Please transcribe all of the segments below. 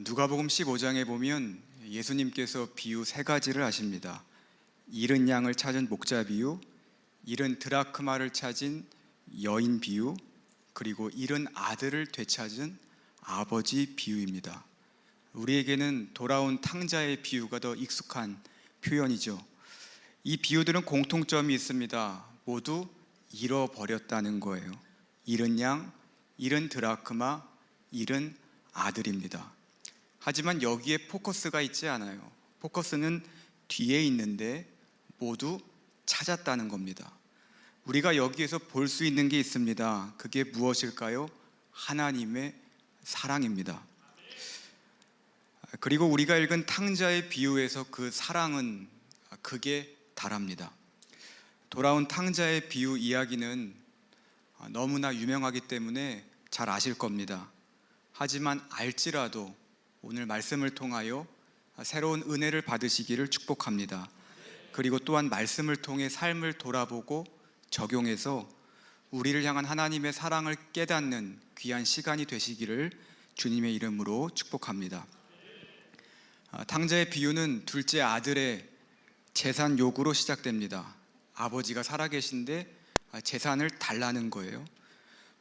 누가복음 15장에 보면 예수님께서 비유 세 가지를 하십니다. 잃은 양을 찾은 목자 비유, 잃은 드라크마를 찾은 여인 비유, 그리고 잃은 아들을 되찾은 아버지 비유입니다. 우리에게는 돌아온 탕자의 비유가 더 익숙한 표현이죠. 이 비유들은 공통점이 있습니다. 모두 잃어버렸다는 거예요. 잃은 양, 잃은 드라크마, 잃은 아들입니다. 하지만 여기에 포커스가 있지 않아요. 포커스는 뒤에 있는데 모두 찾았다는 겁니다. 우리가 여기에서 볼 수 있는 게 있습니다. 그게 무엇일까요? 하나님의 사랑입니다. 그리고 우리가 읽은 탕자의 비유에서 그 사랑은 극에 달합니다. 돌아온 탕자의 비유 이야기는 너무나 유명하기 때문에 잘 아실 겁니다. 하지만 알지라도 오늘 말씀을 통하여 새로운 은혜를 받으시기를 축복합니다. 그리고 또한 말씀을 통해 삶을 돌아보고 적용해서 우리를 향한 하나님의 사랑을 깨닫는 귀한 시간이 되시기를 주님의 이름으로 축복합니다. 탕자의 비유는 둘째 아들의 재산 요구로 시작됩니다. 아버지가 살아계신데 재산을 달라는 거예요.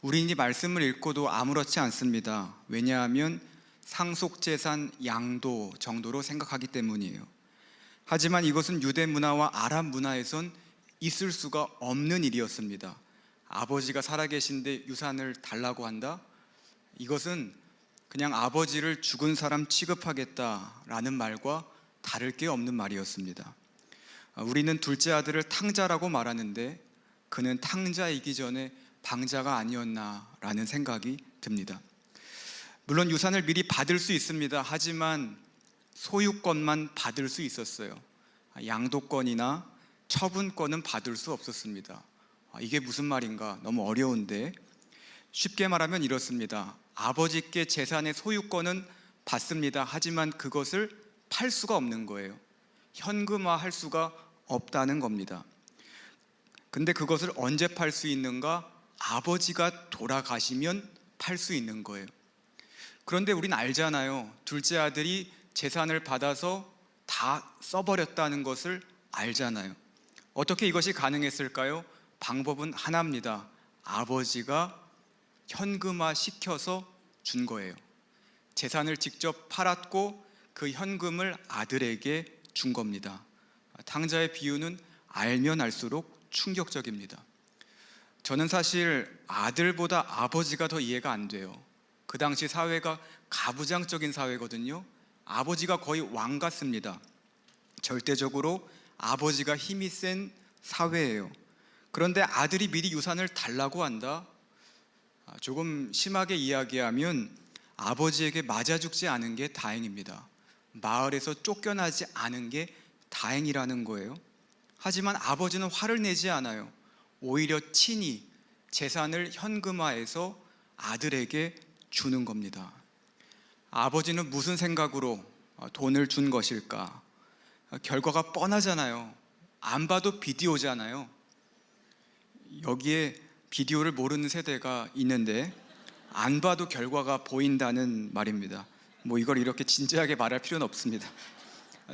우리는 이 말씀을 읽고도 아무렇지 않습니다. 왜냐하면 상속재산 양도 정도로 생각하기 때문이에요. 하지만 이것은 유대 문화와 아랍 문화에선 있을 수가 없는 일이었습니다. 아버지가 살아계신데 유산을 달라고 한다? 이것은 그냥 아버지를 죽은 사람 취급하겠다라는 말과 다를 게 없는 말이었습니다. 우리는 둘째 아들을 탕자라고 말하는데 그는 탕자이기 전에 방자가 아니었나라는 생각이 듭니다. 물론 유산을 미리 받을 수 있습니다. 하지만 소유권만 받을 수 있었어요. 양도권이나 처분권은 받을 수 없었습니다. 이게 무슨 말인가? 너무 어려운데 쉽게 말하면 이렇습니다. 아버지께 재산의 소유권은 받습니다. 하지만 그것을 팔 수가 없는 거예요. 현금화할 수가 없다는 겁니다. 근데 그것을 언제 팔 수 있는가? 아버지가 돌아가시면 팔 수 있는 거예요. 그런데 우린 알잖아요. 둘째 아들이 재산을 받아서 다 써버렸다는 것을 알잖아요. 어떻게 이것이 가능했을까요? 방법은 하나입니다. 아버지가 현금화 시켜서 준 거예요. 재산을 직접 팔았고 그 현금을 아들에게 준 겁니다. 탕자의 비유는 알면 알수록 충격적입니다. 저는 사실 아들보다 아버지가 더 이해가 안 돼요. 그 당시 사회가 가부장적인 사회거든요. 아버지가 거의 왕 같습니다. 절대적으로 아버지가 힘이 센 사회예요. 그런데 아들이 미리 유산을 달라고 한다? 조금 심하게 이야기하면 아버지에게 맞아 죽지 않은 게 다행입니다. 마을에서 쫓겨나지 않은 게 다행이라는 거예요. 하지만 아버지는 화를 내지 않아요. 오히려 친히 재산을 현금화해서 아들에게 주는 겁니다. 아버지는 무슨 생각으로 돈을 준 것일까? 결과가 뻔하잖아요. 안 봐도 비디오잖아요. 여기에 비디오를 모르는 세대가 있는데 안 봐도 결과가 보인다는 말입니다. 이걸 이렇게 진지하게 말할 필요는 없습니다.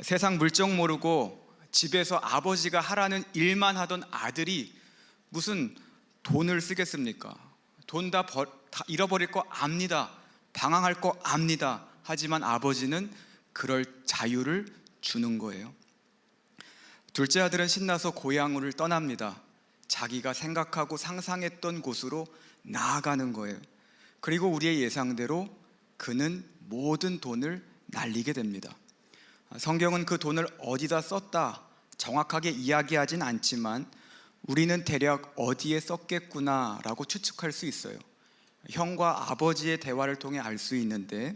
세상 물정 모르고 집에서 아버지가 하라는 일만 하던 아들이 무슨 돈을 쓰겠습니까? 돈 다 잃어버릴 거 압니다. 방황할 거 압니다. 하지만 아버지는 그럴 자유를 주는 거예요. 둘째 아들은 신나서 고향을 떠납니다. 자기가 생각하고 상상했던 곳으로 나아가는 거예요. 그리고 우리의 예상대로 그는 모든 돈을 날리게 됩니다. 성경은 그 돈을 어디다 썼다 정확하게 이야기하진 않지만 우리는 대략 어디에 썼겠구나라고 추측할 수 있어요. 형과 아버지의 대화를 통해 알 수 있는데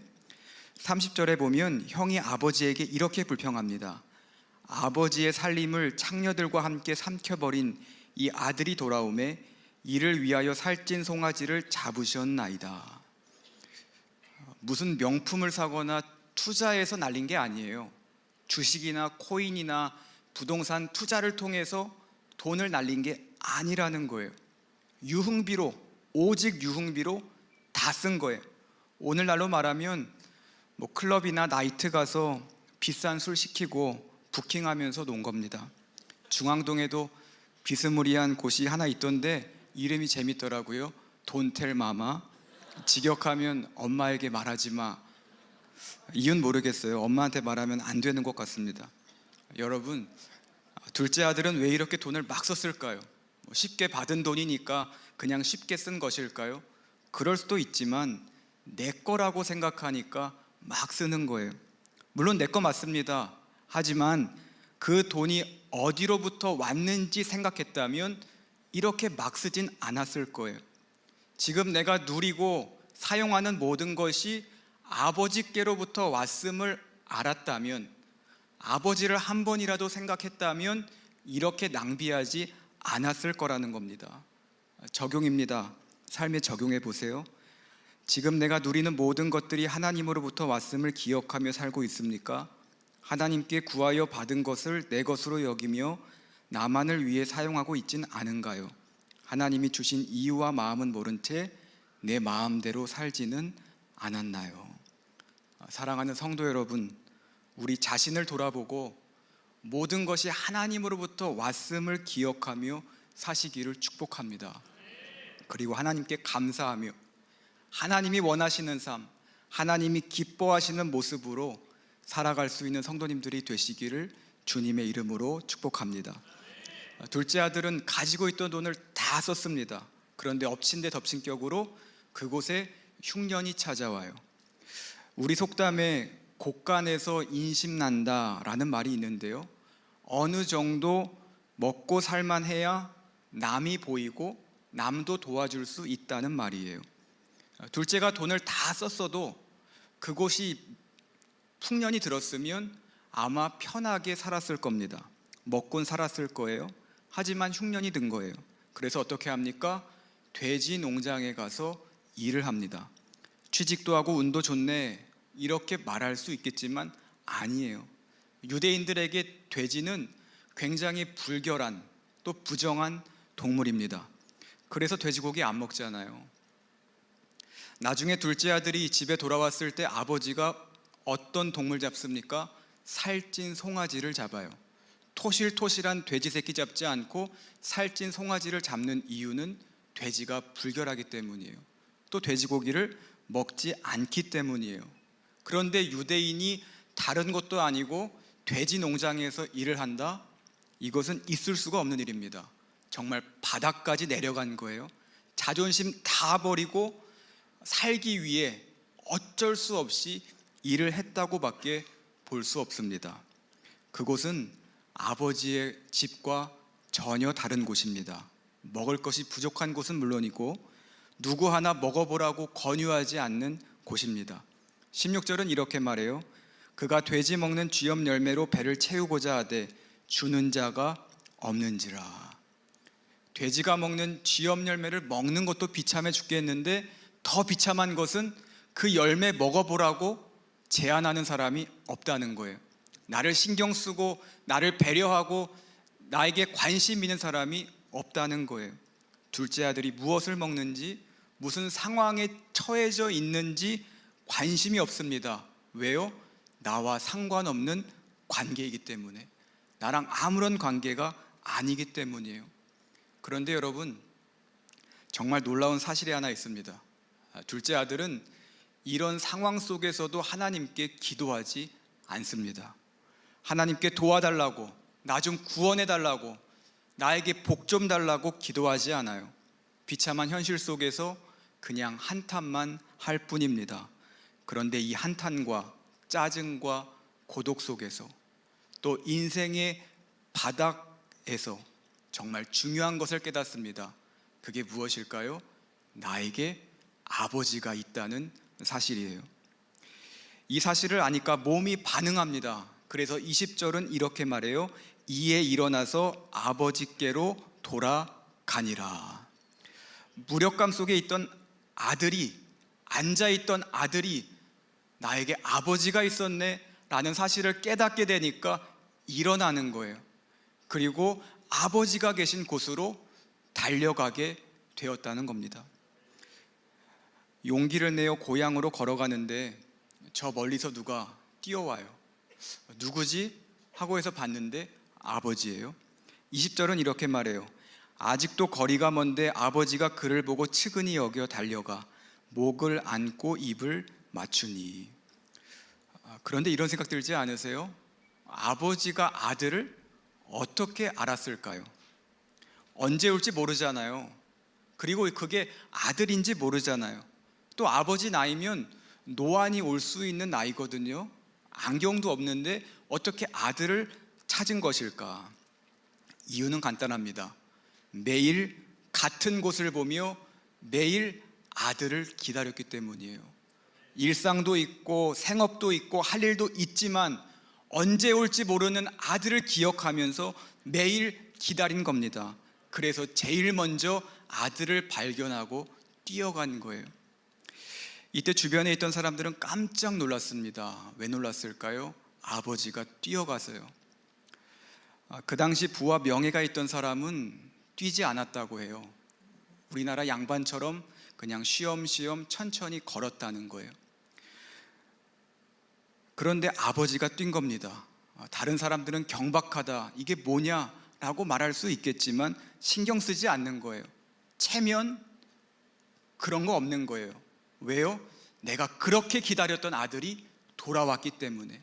30절에 보면 형이 아버지에게 이렇게 불평합니다. 아버지의 살림을 창녀들과 함께 삼켜버린 이 아들이 돌아오매 이를 위하여 살찐 송아지를 잡으셨나이다. 무슨 명품을 사거나 투자해서 날린 게 아니에요. 주식이나 코인이나 부동산 투자를 통해서 돈을 날린 게 아니라는 거예요. 유흥비로, 오직 유흥비로 다 쓴 거예요. 오늘날로 말하면 뭐 클럽이나 나이트 가서 비싼 술 시키고 부킹하면서 논 겁니다. 중앙동에도 비스무리한 곳이 하나 있던데 이름이 재밌더라고요. 돈텔 마마. 직역하면 엄마에게 말하지 마. 이유는 모르겠어요. 엄마한테 말하면 안 되는 것 같습니다. 여러분, 둘째 아들은 왜 이렇게 돈을 막 썼을까요? 쉽게 받은 돈이니까 그냥 쉽게 쓴 것일까요? 그럴 수도 있지만 내 거라고 생각하니까 막 쓰는 거예요. 물론 내 거 맞습니다. 하지만 그 돈이 어디로부터 왔는지 생각했다면 이렇게 막 쓰진 않았을 거예요. 지금 내가 누리고 사용하는 모든 것이 아버지께로부터 왔음을 알았다면, 아버지를 한 번이라도 생각했다면 이렇게 낭비하지 않았을 거라는 겁니다. 적용입니다. 삶에 적용해 보세요. 지금 내가 누리는 모든 것들이 하나님으로부터 왔음을 기억하며 살고 있습니까? 하나님께 구하여 받은 것을 내 것으로 여기며 나만을 위해 사용하고 있진 않은가요? 하나님이 주신 이유와 마음은 모른 채 내 마음대로 살지는 않았나요? 사랑하는 성도 여러분, 우리 자신을 돌아보고 모든 것이 하나님으로부터 왔음을 기억하며 사시기를 축복합니다. 그리고 하나님께 감사하며 하나님이 원하시는 삶, 하나님이 기뻐하시는 모습으로 살아갈 수 있는 성도님들이 되시기를 주님의 이름으로 축복합니다. 둘째 아들은 가지고 있던 돈을 다 썼습니다. 그런데 엎친 데 덮친 격으로 그곳에 흉년이 찾아와요. 우리 속담에 곳간에서 인심난다라는 말이 있는데요, 어느 정도 먹고 살만해야 남이 보이고 남도 도와줄 수 있다는 말이에요. 둘째가 돈을 다 썼어도 그곳이 풍년이 들었으면 아마 편하게 살았을 겁니다. 먹곤 살았을 거예요. 하지만 흉년이 든 거예요. 그래서 어떻게 합니까? 돼지 농장에 가서 일을 합니다. 취직도 하고 운도 좋네, 이렇게 말할 수 있겠지만 아니에요. 유대인들에게 돼지는 굉장히 불결한, 또 부정한 동물입니다. 그래서 돼지고기 안 먹잖아요. 나중에 둘째 아들이 집에 돌아왔을 때 아버지가 어떤 동물 잡습니까? 살찐 송아지를 잡아요. 토실토실한 돼지 새끼 잡지 않고 살찐 송아지를 잡는 이유는 돼지가 불결하기 때문이에요. 또 돼지고기를 먹지 않기 때문이에요. 그런데 유대인이 다른 것도 아니고 돼지 농장에서 일을 한다? 이것은 있을 수가 없는 일입니다. 정말 바닥까지 내려간 거예요. 자존심 다 버리고 살기 위해 어쩔 수 없이 일을 했다고밖에 볼 수 없습니다. 그곳은 아버지의 집과 전혀 다른 곳입니다. 먹을 것이 부족한 곳은 물론이고 누구 하나 먹어보라고 권유하지 않는 곳입니다. 16절은 이렇게 말해요. 그가 돼지 먹는 쥐염 열매로 배를 채우고자 하되 주는 자가 없는지라. 돼지가 먹는 쥐염 열매를 먹는 것도 비참해 죽겠는데 더 비참한 것은 그 열매 먹어보라고 제안하는 사람이 없다는 거예요. 나를 신경 쓰고 나를 배려하고 나에게 관심 있는 사람이 없다는 거예요. 둘째 아들이 무엇을 먹는지, 무슨 상황에 처해져 있는지 관심이 없습니다. 왜요? 나와 상관없는 관계이기 때문에, 나랑 아무런 관계가 아니기 때문이에요. 그런데 여러분, 정말 놀라운 사실이 하나 있습니다. 둘째 아들은 이런 상황 속에서도 하나님께 기도하지 않습니다. 하나님께 도와달라고, 나 좀 구원해달라고, 나에게 복 좀 달라고 기도하지 않아요. 비참한 현실 속에서 그냥 한탄만 할 뿐입니다. 그런데 이 한탄과 짜증과 고독 속에서, 또 인생의 바닥에서 정말 중요한 것을 깨닫습니다. 그게 무엇일까요? 나에게 아버지가 있다는 사실이에요. 이 사실을 아니까 몸이 반응합니다. 그래서 20절은 이렇게 말해요. 이에 일어나서 아버지께로 돌아가니라. 무력감 속에 있던 아들이, 앉아있던 아들이 나에게 아버지가 있었네 라는 사실을 깨닫게 되니까 일어나는 거예요. 그리고 아버지가 계신 곳으로 달려가게 되었다는 겁니다. 용기를 내어 고향으로 걸어가는데 저 멀리서 누가 뛰어와요. 누구지? 하고 해서 봤는데 아버지예요. 20절은 이렇게 말해요. 아직도 거리가 먼데 아버지가 그를 보고 측은히 여겨 달려가 목을 안고 입을 맞추니. 그런데 이런 생각 들지 않으세요? 아버지가 아들을 어떻게 알았을까요? 언제 올지 모르잖아요. 그리고 그게 아들인지 모르잖아요. 또 아버지 나이면 노안이 올 수 있는 나이거든요. 안경도 없는데 어떻게 아들을 찾은 것일까? 이유는 간단합니다. 매일 같은 곳을 보며 매일 아들을 기다렸기 때문이에요. 일상도 있고 생업도 있고 할 일도 있지만 언제 올지 모르는 아들을 기억하면서 매일 기다린 겁니다. 그래서 제일 먼저 아들을 발견하고 뛰어간 거예요. 이때 주변에 있던 사람들은 깜짝 놀랐습니다. 왜 놀랐을까요? 아버지가 뛰어가서요. 그 당시 부와 명예가 있던 사람은 뛰지 않았다고 해요. 우리나라 양반처럼 그냥 쉬엄쉬엄 천천히 걸었다는 거예요. 그런데 아버지가 뛴 겁니다. 다른 사람들은 경박하다, 이게 뭐냐라고 말할 수 있겠지만 신경 쓰지 않는 거예요. 체면 그런 거 없는 거예요. 왜요? 내가 그렇게 기다렸던 아들이 돌아왔기 때문에.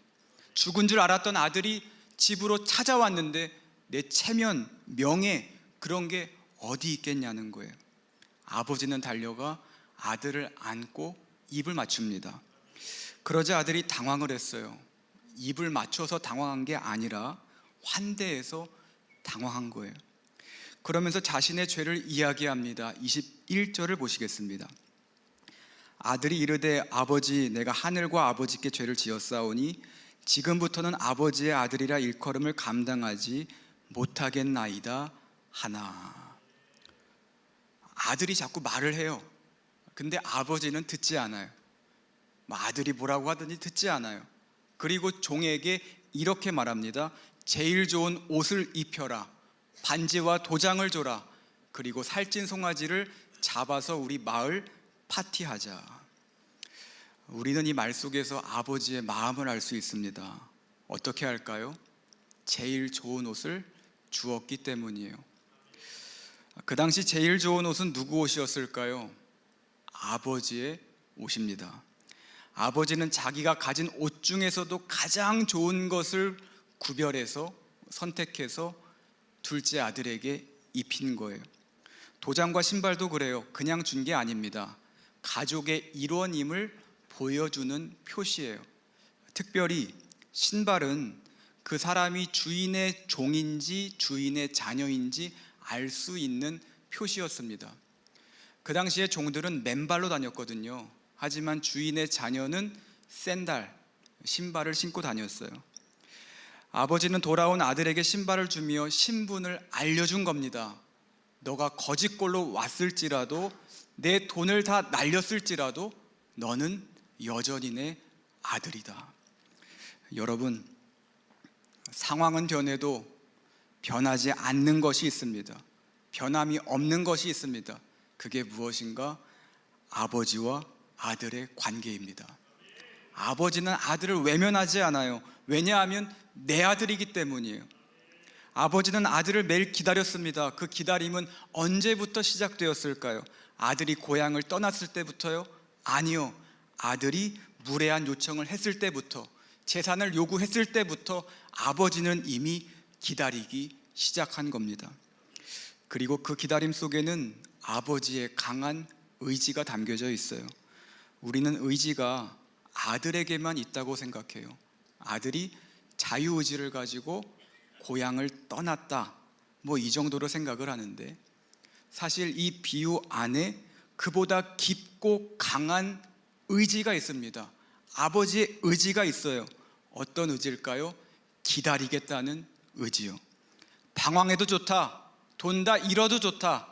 죽은 줄 알았던 아들이 집으로 찾아왔는데 내 체면, 명예 그런 게 어디 있겠냐는 거예요. 아버지는 달려가 아들을 안고 입을 맞춥니다. 그러자 아들이 당황을 했어요. 입을 맞춰서 당황한 게 아니라 환대해서 당황한 거예요. 그러면서 자신의 죄를 이야기합니다. 21절을 보시겠습니다. 아들이 이르되 아버지, 내가 하늘과 아버지께 죄를 지었사오니 지금부터는 아버지의 아들이라 일컬음을 감당하지 못하겠나이다 하나. 아들이 자꾸 말을 해요. 근데 아버지는 듣지 않아요. 아들이 뭐라고 하더니 듣지 않아요. 그리고 종에게 이렇게 말합니다. 제일 좋은 옷을 입혀라. 반지와 도장을 줘라. 그리고 살찐 송아지를 잡아서 우리 마을 파티하자. 우리는 이 말 속에서 아버지의 마음을 알 수 있습니다. 어떻게 할까요? 제일 좋은 옷을 주었기 때문이에요. 그 당시 제일 좋은 옷은 누구 옷이었을까요? 아버지의 옷입니다. 아버지는 자기가 가진 옷 중에서도 가장 좋은 것을 구별해서 선택해서 둘째 아들에게 입힌 거예요. 도장과 신발도 그래요. 그냥 준 게 아닙니다. 가족의 일원임을 보여주는 표시예요. 특별히 신발은 그 사람이 주인의 종인지 주인의 자녀인지 알 수 있는 표시였습니다. 그 당시에 종들은 맨발로 다녔거든요. 하지만 주인의 자녀는 샌들, 신발을 신고 다녔어요. 아버지는 돌아온 아들에게 신발을 주며 신분을 알려준 겁니다. 너가 거짓골로 왔을지라도 내 돈을 다 날렸을지라도 너는 여전히 내 아들이다. 여러분, 상황은 변해도 변하지 않는 것이 있습니다. 변함이 없는 것이 있습니다. 그게 무엇인가? 아버지와 아들의 관계입니다. 아버지는 아들을 외면하지 않아요. 왜냐하면 내 아들이기 때문이에요. 아버지는 아들을 매일 기다렸습니다. 그 기다림은 언제부터 시작되었을까요? 아들이 고향을 떠났을 때부터요? 아니요. 아들이 무례한 요청을 했을 때부터, 재산을 요구했을 때부터 아버지는 이미 기다리기 시작한 겁니다. 그리고 그 기다림 속에는 아버지의 강한 의지가 담겨져 있어요. 우리는 의지가 아들에게만 있다고 생각해요. 아들이 자유의지를 가지고 고향을 떠났다, 이 정도로 생각을 하는데, 사실 이 비유 안에 그보다 깊고 강한 의지가 있습니다. 아버지의 의지가 있어요. 어떤 의지일까요? 기다리겠다는 의지요. 방황해도 좋다, 돈 다 잃어도 좋다,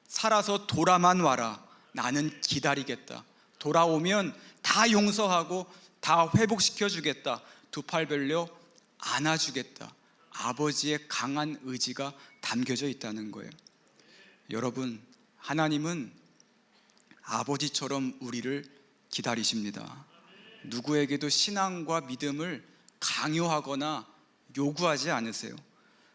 살아서 돌아만 와라. 나는 기다리겠다. 돌아오면 다 용서하고 다 회복시켜 주겠다. 두 팔 벌려 안아주겠다. 아버지의 강한 의지가 담겨져 있다는 거예요. 여러분, 하나님은 아버지처럼 우리를 기다리십니다. 누구에게도 신앙과 믿음을 강요하거나 요구하지 않으세요.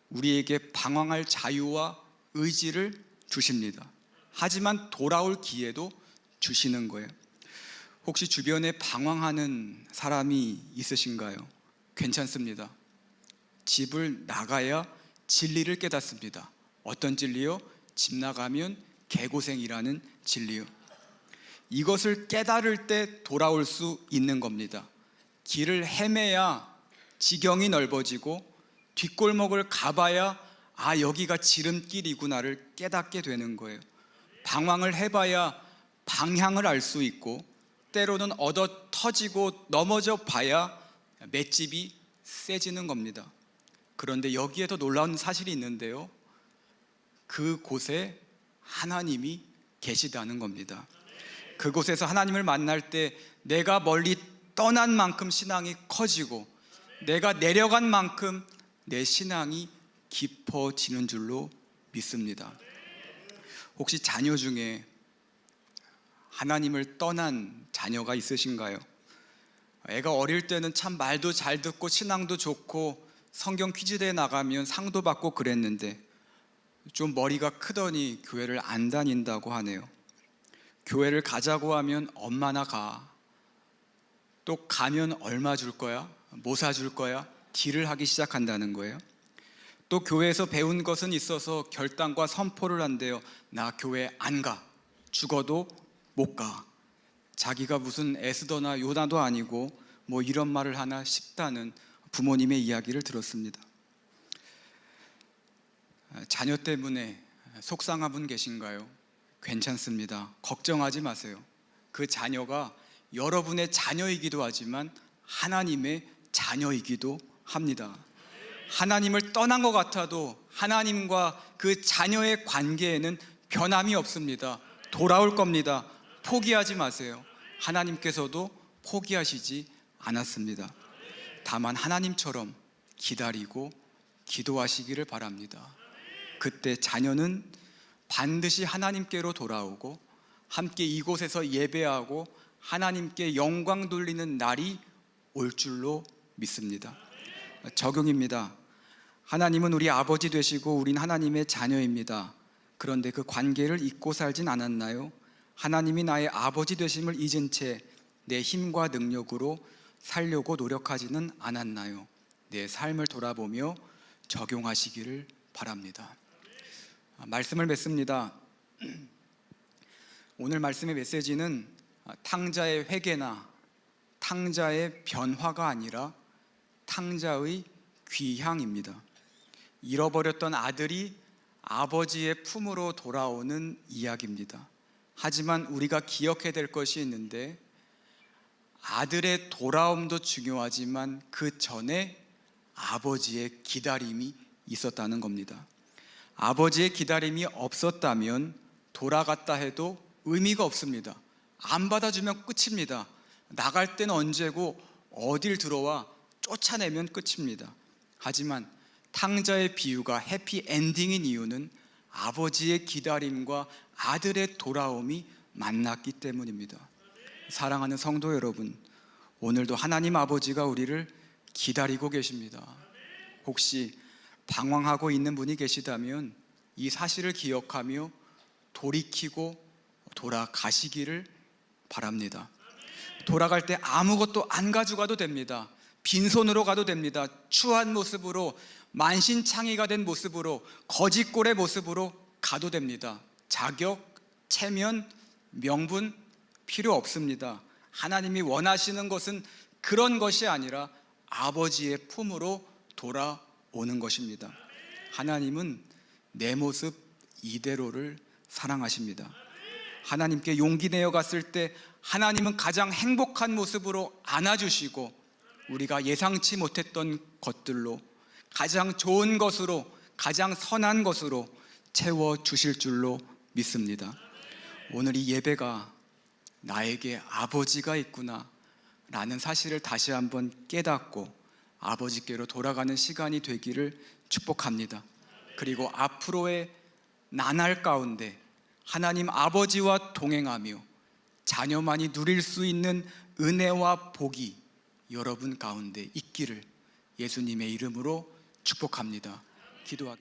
우리에게 방황할 자유와 의지를 주십니다. 하지만 돌아올 기회도 주시는 거예요. 혹시 주변에 방황하는 사람이 있으신가요? 괜찮습니다. 집을 나가야 진리를 깨닫습니다. 어떤 진리요? 집 나가면 개고생이라는 진리요. 이것을 깨달을 때 돌아올 수 있는 겁니다. 길을 헤매야 지경이 넓어지고 뒷골목을 가봐야 여기가 지름길이구나를 깨닫게 되는 거예요. 방황을 해봐야 방향을 알 수 있고 때로는 얻어 터지고 넘어져 봐야 맷집이 세지는 겁니다. 그런데 여기에 더 놀라운 사실이 있는데요, 그곳에 하나님이 계시다는 겁니다. 그곳에서 하나님을 만날 때 내가 멀리 떠난 만큼 신앙이 커지고 내가 내려간 만큼 내 신앙이 깊어지는 줄로 믿습니다. 혹시 자녀 중에 하나님을 떠난 자녀가 있으신가요? 애가 어릴 때는 참 말도 잘 듣고 신앙도 좋고 성경 퀴즈대에 나가면 상도 받고 그랬는데 좀 머리가 크더니 교회를 안 다닌다고 하네요. 교회를 가자고 하면 엄마나 가. 또 가면 얼마 줄 거야? 뭐 사줄 거야? 딜을 하기 시작한다는 거예요. 또 교회에서 배운 것은 있어서 결단과 선포를 한대요. 나 교회 안 가. 죽어도 못 가. 자기가 무슨 에스더나 요나도 아니고 뭐 이런 말을 하나 싶다는 부모님의 이야기를 들었습니다. 자녀 때문에 속상한 분 계신가요? 괜찮습니다. 걱정하지 마세요. 그 자녀가 여러분의 자녀이기도 하지만 하나님의 자녀이기도 합니다. 하나님을 떠난 것 같아도 하나님과 그 자녀의 관계에는 변함이 없습니다. 돌아올 겁니다. 포기하지 마세요. 하나님께서도 포기하시지 않았습니다. 다만 하나님처럼 기다리고 기도하시기를 바랍니다. 그때 자녀는 반드시 하나님께로 돌아오고 함께 이곳에서 예배하고 하나님께 영광 돌리는 날이 올 줄로 믿습니다. 적용입니다. 하나님은 우리 아버지 되시고 우린 하나님의 자녀입니다. 그런데 그 관계를 잊고 살진 않았나요? 하나님이 나의 아버지 되심을 잊은 채 내 힘과 능력으로 살려고 노력하지는 않았나요? 내 삶을 돌아보며 적용하시기를 바랍니다. 말씀을 맺습니다. 오늘 말씀의 메시지는 탕자의 회개나 탕자의 변화가 아니라 탕자의 귀향입니다. 잃어버렸던 아들이 아버지의 품으로 돌아오는 이야기입니다. 하지만 우리가 기억해야 될 것이 있는데 아들의 돌아옴도 중요하지만 그 전에 아버지의 기다림이 있었다는 겁니다. 아버지의 기다림이 없었다면 돌아갔다 해도 의미가 없습니다. 안 받아주면 끝입니다. 나갈 때는 언제고 어딜 들어와 쫓아내면 끝입니다. 하지만 탕자의 비유가 해피엔딩인 이유는 아버지의 기다림과 아들의 돌아옴이 만났기 때문입니다. 사랑하는 성도 여러분, 오늘도 하나님 아버지가 우리를 기다리고 계십니다. 혹시 방황하고 있는 분이 계시다면 이 사실을 기억하며 돌이키고 돌아가시기를 바랍니다. 돌아갈 때 아무것도 안 가져가도 됩니다. 빈손으로 가도 됩니다. 추한 모습으로, 만신창이가 된 모습으로, 거짓골의 모습으로 가도 됩니다. 자격, 체면, 명분 필요 없습니다. 하나님이 원하시는 것은 그런 것이 아니라 아버지의 품으로 돌아오는 것입니다. 하나님은 내 모습 이대로를 사랑하십니다. 하나님께 용기 내어 갔을 때 하나님은 가장 행복한 모습으로 안아주시고 우리가 예상치 못했던 것들로 가장 좋은 것으로, 가장 선한 것으로 채워주실 줄로 믿습니다. 오늘 이 예배가 나에게 아버지가 있구나 라는 사실을 다시 한번 깨닫고 아버지께로 돌아가는 시간이 되기를 축복합니다. 그리고 앞으로의 나날 가운데 하나님 아버지와 동행하며 자녀만이 누릴 수 있는 은혜와 복이 여러분 가운데 있기를 예수님의 이름으로 축복합니다. 기도하겠습니다.